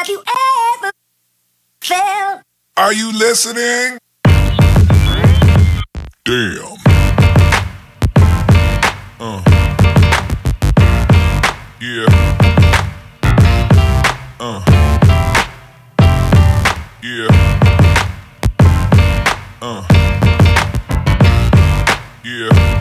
Have you ever felt? Are you listening? Damn. Yeah. Yeah. Yeah.